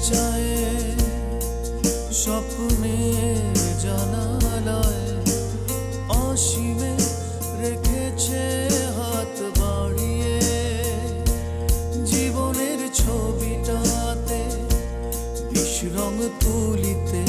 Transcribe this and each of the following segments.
চায় স্বপ্নে জানালায় অসীমে রেখেছে হাত বাড়িয়ে জীবনের ছবিটাতে বিশ্বরং তুলিতে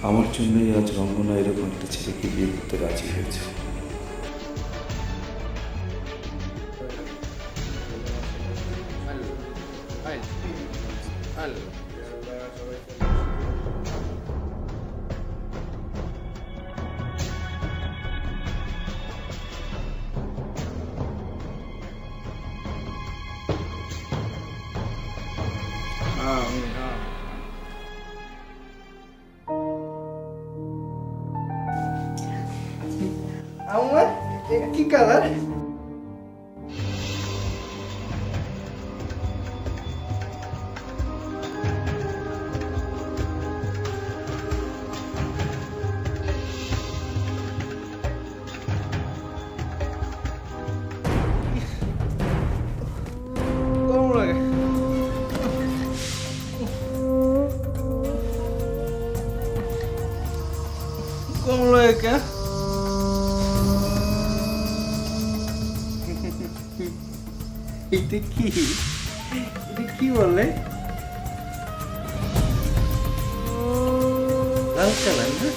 আমার জন্যই আজ রঙ্গনা এরকম একটা ছেলেকে বিয়ে করতে রাজি হয়েছে। আমার কি কালার? কমলা কেন? এটা কি বলে? লাল কালার না?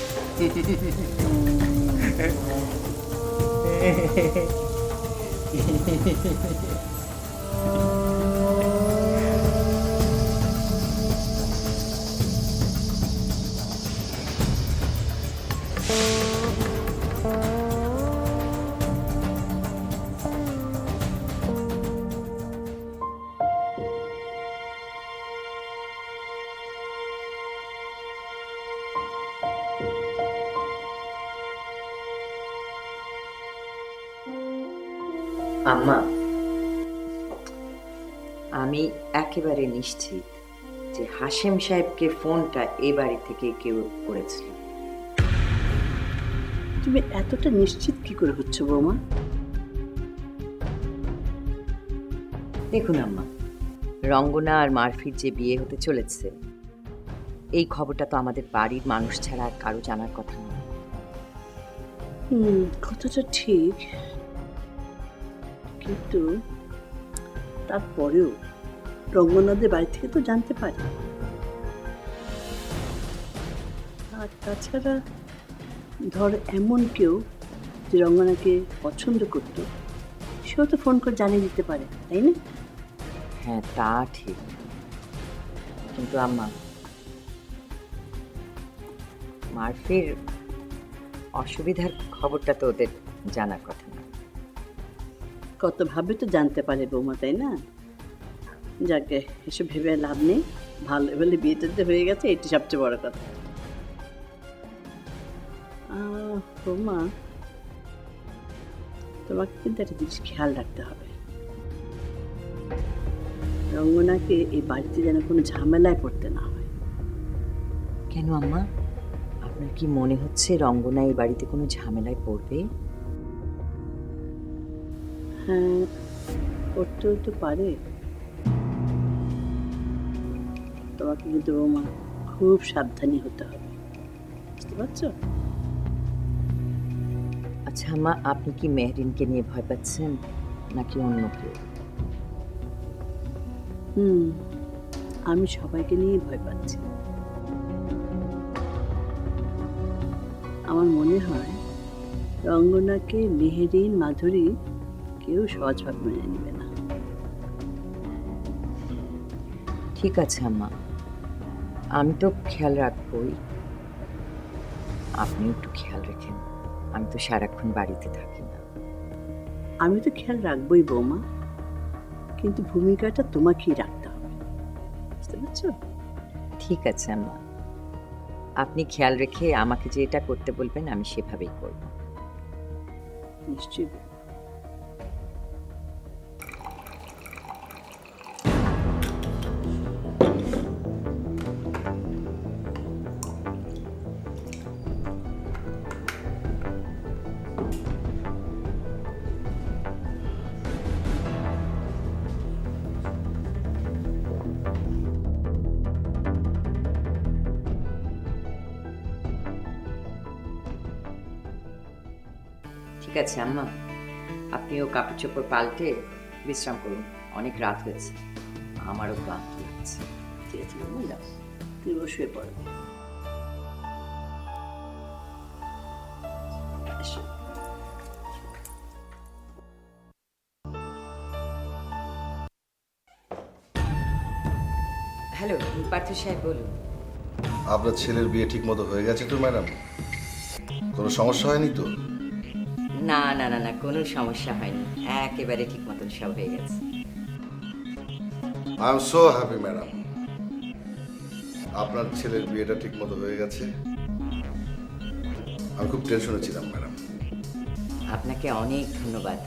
আম্মা, আমি একেবারে নিশ্চিত যে হাশেম সাহেবকে ফোনটা এই বাড়ি থেকে কেউ করেছিল। তুমি এতটা নিশ্চিত কি করে হচ্ছে বৌমা? দেখুন আম্মা, রঙ্গনা আর মারফির যে বিয়ে হতে চলেছে এই খবরটা তো আমাদের বাড়ির মানুষ ছাড়া আর কারো জানার কথা নয়। কথাটা ঠিক, কিন্তু তারপরেও রঙ্গনাদের বাড়ি থেকে তো জানতে পারে। আর তাছাড়া ধর এমন কেউ যে রঙ্গনাকে পছন্দ করতো, সেও তো ফোন করে জানিয়ে দিতে পারে, তাই না? হ্যাঁ, তা ঠিক, কিন্তু আম্মা মারফির অসুবিধার খবরটা তো ওদের জানার কথা না। কতভাবে তো জানতে পারে বৌমা, তাই না? যাকে এসব ভেবে লাভ নেই, ভালো বলে বিয়েটাতে হয়ে গেছে, এটি সবচেয়ে বড় কথা। বৌমা, তোমাকে কিন্তু একটা জিনিস খেয়াল রাখতে হবে, রঙ্গনাকে এই বাড়িতে যেন কোনো ঝামেলায় পড়তে না হয়। কেন আম্মা, আপনার কি মনে হচ্ছে রঙ্গনা এই বাড়িতে কোনো ঝামেলায় পড়বে? হ্যাঁ, পড়তেও তো পারে। তোমাকে কিন্তু বৌমা খুব সাবধানী হতে হবে, বুঝতে পারছো? আচ্ছা আম্মা, আপনি কি মেহরিনকে নিয়ে ভয় পাচ্ছেন নাকি অন্য কেউ? আমি সবাইকে নিয়ে ভয় পাচ্ছি। আমার মনে হয় রঙ্গনাকে মেহেরিন, মাধুরী কেউ সহজভাবে মেনে নেবে না। ঠিক আছে আম্মা, আমি তো খেয়াল রাখবই। আপনি একটু খেয়াল রেখেন, আমি তো সারাক্ষণ বাড়িতে থাকি না। আমি তো খেয়াল রাখবই বৌমা, কিন্তু ভূমিকাটা তোমাকেই রাখতে হবে, বুঝতে পারছো? ঠিক আছে আম্মা, আপনি খেয়াল রেখে আমাকে যেটা করতে বলবেন আমি সেভাবেই করব। নিশ্চয়ই বৌমা। ঠিক আছে আম্মা, আপনিও কাপড় চোপড় পাল্টে বিশ্রাম করুন, অনেক রাত হয়েছে, আমারও ক্লান্ত লাগছে। ঠিক আছে বৌমা, যাও তুমি শুয়ে পড়ো। এসো। হ্যালো পার্থ সাহেব, বলুন। আপনার ছেলের বিয়ে ঠিক মতো হয়ে গেছে তো ম্যাডাম? কোনো সমস্যা হয়নি তো? না না না না, কোনো সমস্যা হয়নি, একেবারে ঠিক মতন সব হয়ে গেছে। I am so happy madam, আপনার ছেলের বিয়েটা ঠিক মতো হয়ে গেছে। আমি খুব টেনশনে ছিলাম ম্যাডাম। আপনাকে অনেক ধন্যবাদ,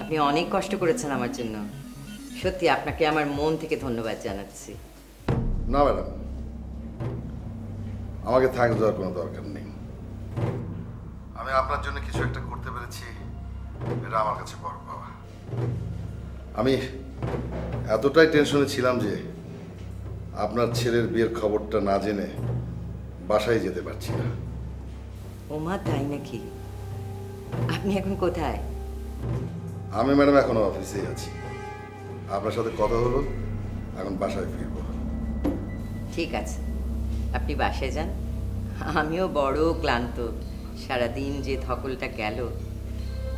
আপনি অনেক কষ্ট করেছেন আমার জন্য, সত্যি আপনাকে আমার মন থেকে ধন্যবাদ জানাচ্ছি। না ম্যাডাম, আমাকে থ্যাঙ্কস দেওয়ার কোনো দরকার নেই। আমি আপনার জন্য কিছু একটা করতে পেরেছি, এটা আমার কাছে বড় পাওয়া। আমি এতটাই টেনশনে ছিলাম যে আপনার ছেলের বিয়ের খবরটা না জেনে বাসায় যেতে পারছি না। ওমা, তাই নাকি? আপনি এখন কোথায়? আমি ম্যাডাম এখনো অফিসেই আছি। আপনার সাথে কথা হলো, এখন বাসায় ফিরবো। ঠিক আছে, আপনি বাসায় যান, আমিও বড় ক্লান্ত, সারাদিন যে ধকলটা গেল।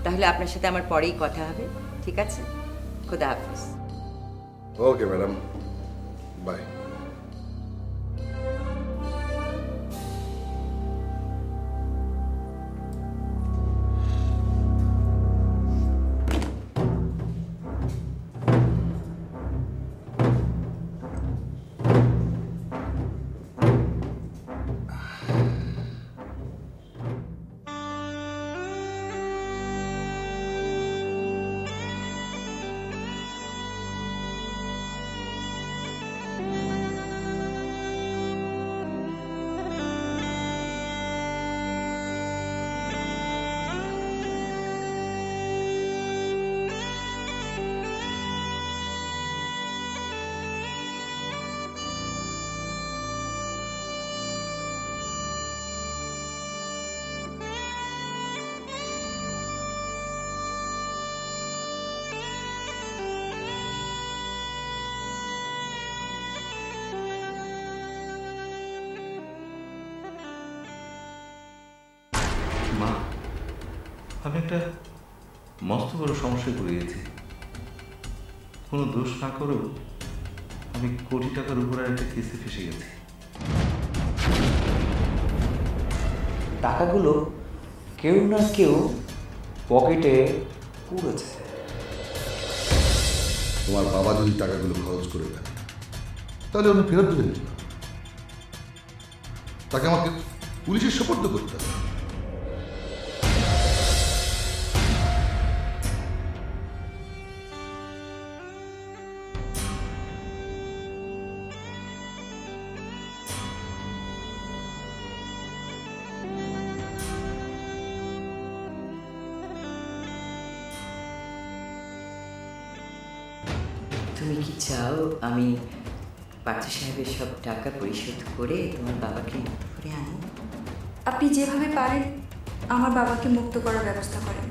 তাহলে আপনার সাথে আমার পরেই কথা হবে, ঠিক আছে? খোদা হাফিজ। Okay madam, by. মা, আমি একটা মস্ত বড় সমস্যায় পড়ে গেছি। কোনো দোষ না করেও আমি কোটি টাকার উপরে একটা কেসে ফেসে গেছি। টাকাগুলো কেউ না কেউ পকেটে পুড়েছে। তোমার বাবা যদি টাকাগুলো খরচ করে দেয় তাহলে উনি ফেরত দেবেন কি? তাকে আমাকে পুলিশের সোপর্দ করতে হবে। তুমি কি চাও আমি পার্থ সাহেবের সব টাকা পরিশোধ করে তোমার বাবাকে ঘুরে আনি? আপনি যেভাবে পারেন আমার বাবাকে মুক্ত করার ব্যবস্থা করেন।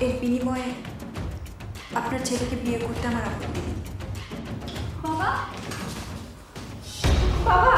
এর বিনিময়ে আপনার ছেলেকে বিয়ে করতে আমার আপত্তি নেই। বাবা, বাবা,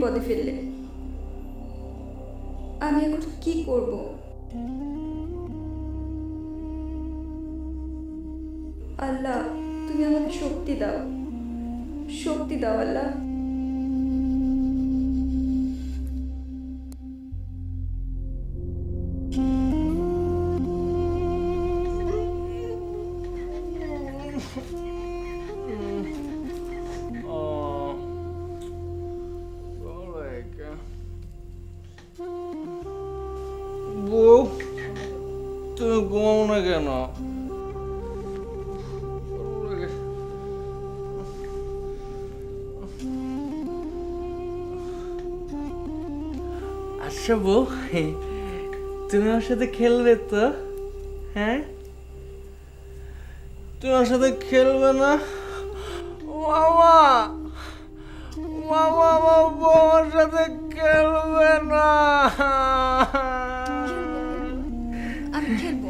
বিপদে ফেললে। আমি এখন কি করব? আল্লাহ, তুমি আমাকে শক্তি দাও, শক্তি দাও আল্লাহ। বউ, তুমি ঘুমাও না কেন? আচ্ছা বউ, তুমি আমার সাথে খেলবে তো? হ্যাঁ, তুমি আমার সাথে খেলবে না? মামা, মামা, আমার বউ আমার সাথে খেলবে না। আমি খেলবো।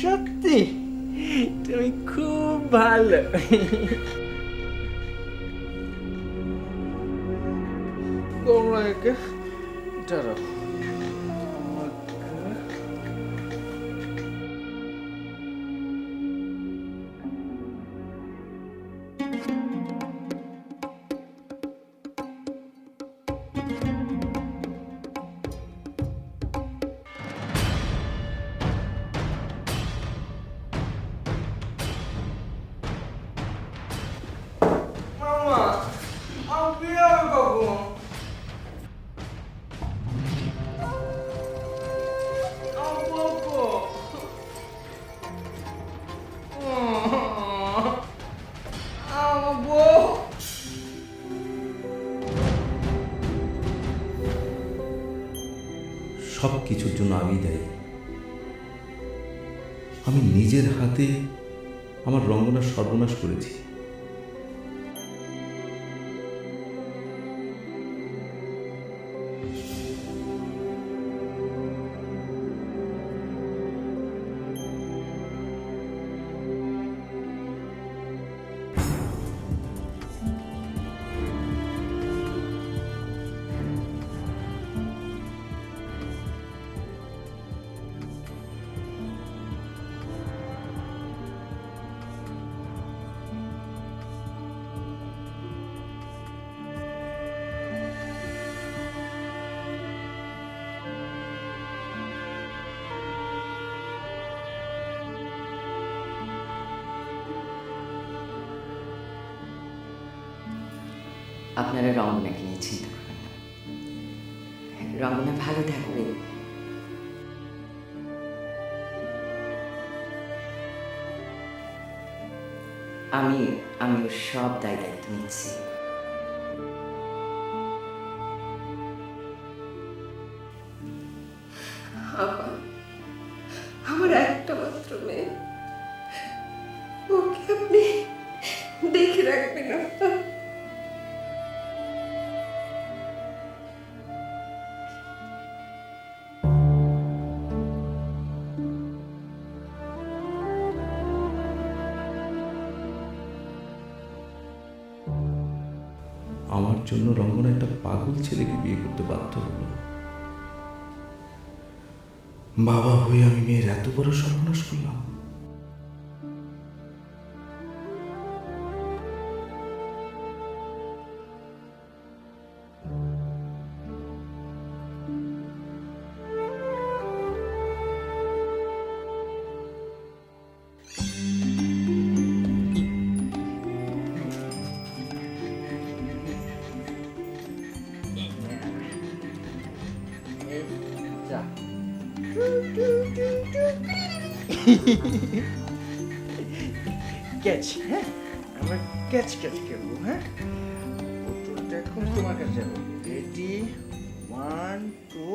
সত্যি? তুমি খুব ভালো। তোমরা একে দাঁড়াও। মামা, আমি বিয়ে হবে কখন? সব কিছুর জন্য আমি দায়ী। আমি নিজের হাতে আমার রঙ্গনার সর্বনাশ করেছি। আপনারা রঙ্গনাকে নিয়ে চিন্তা করবেন না, রঙ্গনা ভালো থাকবে। আমি ওর সব দায়িত্ব নিচ্ছি। আমার একটা মাত্র মেয়ে, ওকে আপনি দেখে রাখবেন আপা। আমার জন্য রঙ্গনা একটা পাগল ছেলেকে বিয়ে করতে বাধ্য হলো। বাবা হয়ে আমি মেয়ের এত বড় সর্বনাশ করলাম। ক্যাচ, হ্যাঁ, আমরা ক্যাচ ক্যাচ খেলবো। হ্যাঁ, বোতলটা এখন তোমার কাছে যাবে। রেডি, 1 2।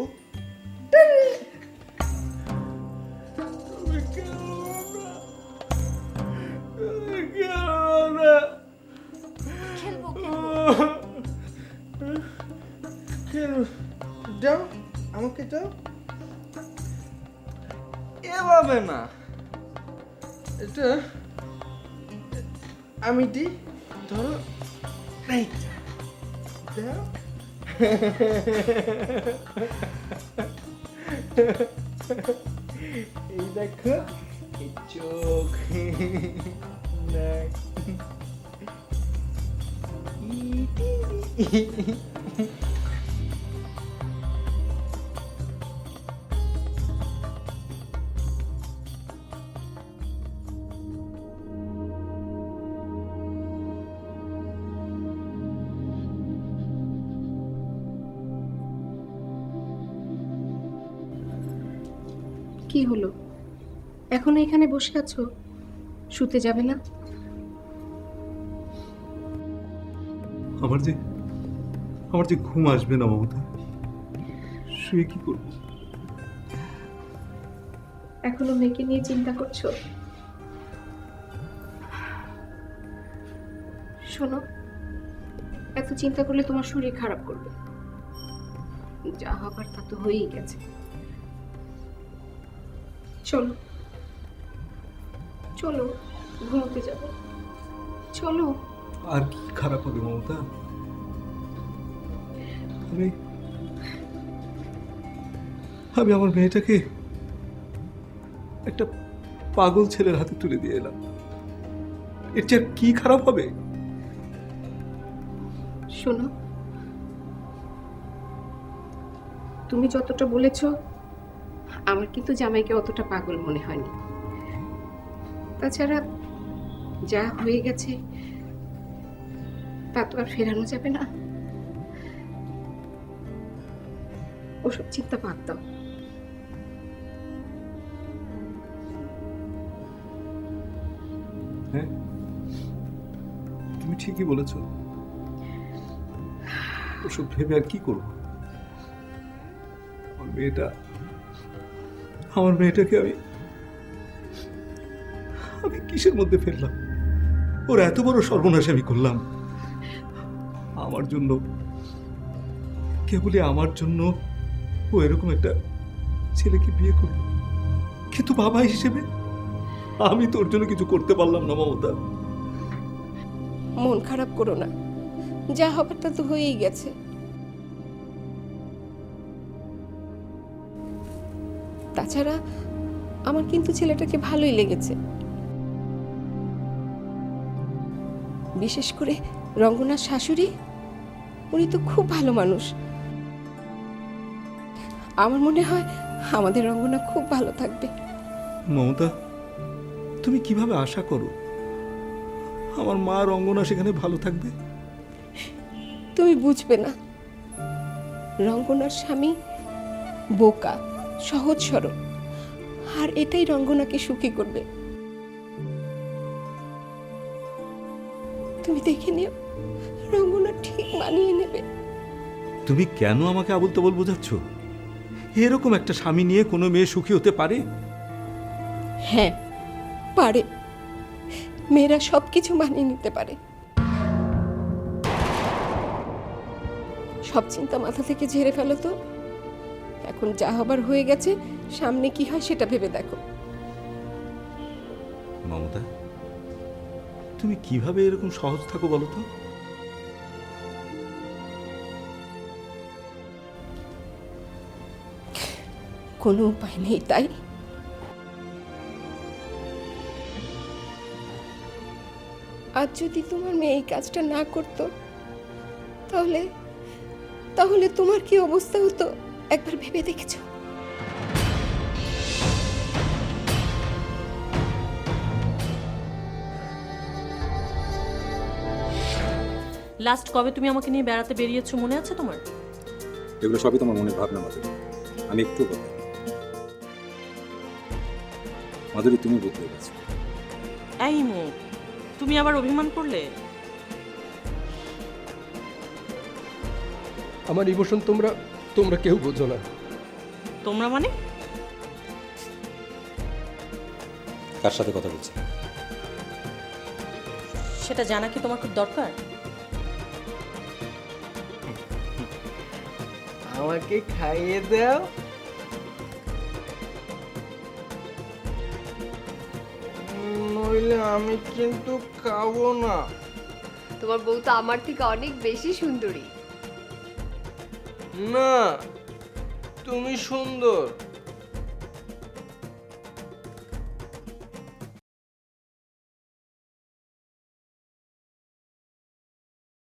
দাও, আমাকে দাও। এভাবে না, এটা আমি দিই, ধরো, দাও, এই দেখো, এই চোখ, নাক। কি হলো, এখনো এখানে বসে আছো? শুতে যাবে না? আমার যে ঘুম আসবে না মমতা, শুয়ে কি করবো? এখনো মেয়েকে নিয়ে চিন্তা করছো? শোনো, এত চিন্তা করলে তোমার শরীর খারাপ করবে। যা হবার তা তো হয়েই গেছে। চলো চলো, ঘুমোতে যাবো, চলো। আর কি খারাপ হবে মমতা? আমি আমার মেয়েটাকে একটা পাগল ছেলের হাতে তুলে দিয়ে এলাম। এর চেয়ে আর কি খারাপ হবে? শোনো, তুমি যতটা বলেছো, আমার কিন্তু জামাইকে অতটা পাগল মনে হয়নি। তাছাড়া যা হয়ে গেছে তা তো আর ফেরানো যাবে না। ওসব চিন্তা বাদ দাও। হ্যাঁ, তুমি ঠিকই বলেছ। ওসব ভেবে আর কি করবো? আমার মেয়েটাকে আমি কিসের মধ্যে ফেললাম? ওর এত বড় সর্বনাশ আমি করলাম আমার জন্য, কেবলই আমার জন্য। ও এরকম একটা ছেলেকে বিয়ে করলো, কিন্তু বাবা হিসেবে আমি তোর জন্য কিছু করতে পারলাম না মমতা। মন খারাপ করো না, যা হবার তা তো হয়েই গেছে। তাছাড়া আমার কিন্তু ছেলেটাকে ভালোই লেগেছে। বিশেষ করে রঙ্গনার শাশুড়ি, উনি তো খুব ভালো মানুষ। আমার মনে হয় আমাদের রঙ্গনা খুব ভালো থাকবে। মমতা, তুমি কিভাবে আশা করো আমার মা রঙ্গনা সেখানে ভালো থাকবে? তুমি বুঝবে না, রঙ্গনার স্বামী বোকা, সহজ সরল, আর এটাই রঙ্গনাকে সুখী করবে। তুমি দেখে নিও, রঙ্গনা ঠিক মানিয়ে নেবে। তুমি কেন আমাকে আবল তাবল বোঝাচ্ছ? এরকম একটা স্বামী নিয়ে কোনো মেয়ে সুখী হতে পারে? হ্যাঁ পারে, মেয়েরা সবকিছু মানিয়ে নিতে পারে। সব চিন্তা মাথা থেকে ঝেড়ে ফেলো তো। এখন যা হবার হয়ে গেছে, সামনে কি হয় সেটা ভেবে দেখো। মমতা, তুমি কিভাবে এরকম সহজ থাকো বলো তো? কোনো উপায় নেই তাই। আজ যদি তোমার মেয়ে এই কাজটা না করতো, তাহলে তোমার কি অবস্থা হতো একবার ভেবে দেখেছো? লাস্ট কবে তুমি আমাকে নিয়ে বেড়াতে বেরিয়েছো মনে আছে তোমার? এগুলো সবই তোমার মনের ভাবনা মাধুরী, আমি একটু বলি। মাধুরী, তুমি বদলে গেছো। এই মুখ, তুমি আবার অভিমান করলে? আমার ইমোশন তোমরা কেউ বোঝো না। তোমরা মানে? কার সাথে কথা বলছি সেটা জানা কি তোমার খুব দরকার? আমাকে খাইয়ে দাও। নইলে আমি কিন্তু খাবো না। তোমার বউ তো আমার থেকে অনেক বেশি সুন্দরী। না, তুমি সুন্দর।